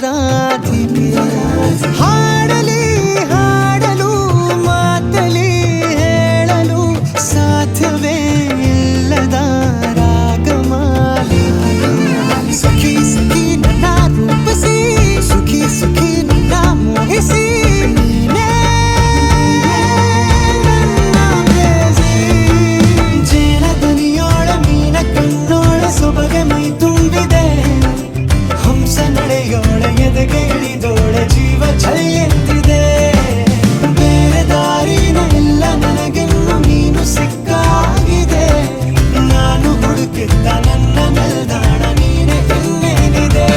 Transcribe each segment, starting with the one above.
ಪರಾಧಿಪೆ ಹಾಡಲಿ ಹಾಡಲು ಮಾತಲಿ ಹೇಳಲು ಸಾಧ್ಯವೇ ಇಲ್ಲದ ರಾಗಮಾಲಿಕೆ ಸಖಿ ಸಖಿ ನನ್ನ ರೂಪಿಸಿ ಸುಖಿ ಸುಖಿ ನನ್ನ ಮೋಹಿಸಿ ನೀನೇ ನನ್ನ ಪ್ರೇಯಸಿ ಜೇನ ದನಿಯೋಳ ಮೀನ ಕಣ್ಣೋಳ ಸೊಬಗೆ ಮೈ ತುಂಬಿದೆ ಹಂಸ ನಡೆಯೋಳ ಎದೆಗೆ ಇಳಿದೋಳ ಜೀವ ಛಳೆಯೆಂದಿದೆ ಬೇರೆ ದಾರಿನ ಇಲ್ಲ ನನಗೆನ್ನು ನೀನು ಸಿಕ್ಕಾಗಿದೆ ನಾನು ಹುಡುಕಿದ್ದ ನನ್ನ ನಿಲ್ದಾಣ ನೀನೆ ಇನ್ನೇನಿದೆ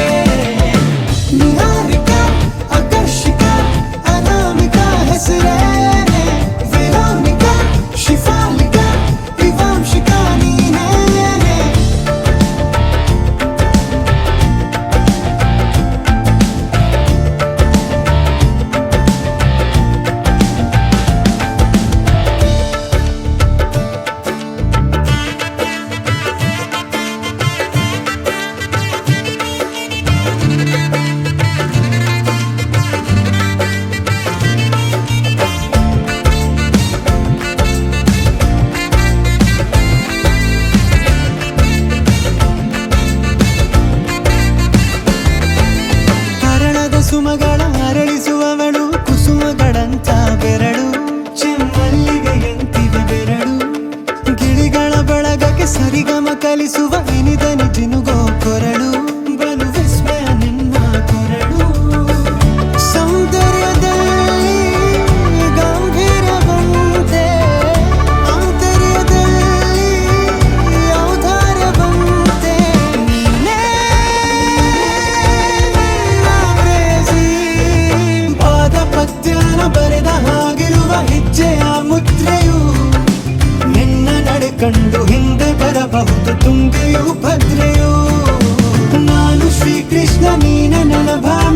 ನಿಹಾರಿಕ ಆಕರ್ಷಿಕ ಅನಾಮಿಕ ಹೆಸರೇನೆ ವೆರೋನಿಕ ಶಿಫಾಲಿಕ ವಿವಾಂಶಿಕ ನೀನೇನೆ ಹರಳದ ಸುಮಗಳ ಅರಳಿಸುವವಳು ಕುಸುಮಗಳಂತ ಬೆರಳು ಚೆಮ್ಮಲ್ಲಿಗೆಯಂತಿವೆ ಬೆರಳು ಗಿಳಿಗಳ ಬಳಗಕ್ಕೆ ಸರಿಗಮ ಕಲಿಸುವ ಇನಿದನಿ ಜಿನುಗೋ ಕೊರಳು ಬಲು ವಿಸ್ಮಯ ನಿನ್ನ ಕೊರಳು ಸೌಂದರ್ಯದಲ್ಲಿ ಗಂಭೀರವಂತೆ ಆಂತರ್ಯದಲ್ಲಿ ಔದಾರ್ಯವಂತೆ ನೀನೇ ಪಾದ ಪದ್ಯನ ಬರೆದ ಹಾಗಿರುವ ಹೆಜ್ಜೆಯ ಮುದ್ರೆಯು ನಿನ್ನ ನಡೆ ಕಂಡು ಹಿಂದೆ ಬರಬಹುದು ತುಂಗೆಯು ಭದ್ರೆಯು ನಾನು ಶ್ರೀಕೃಷ್ಣ ನೀನೆ ನನ್ನ ಭಾಮ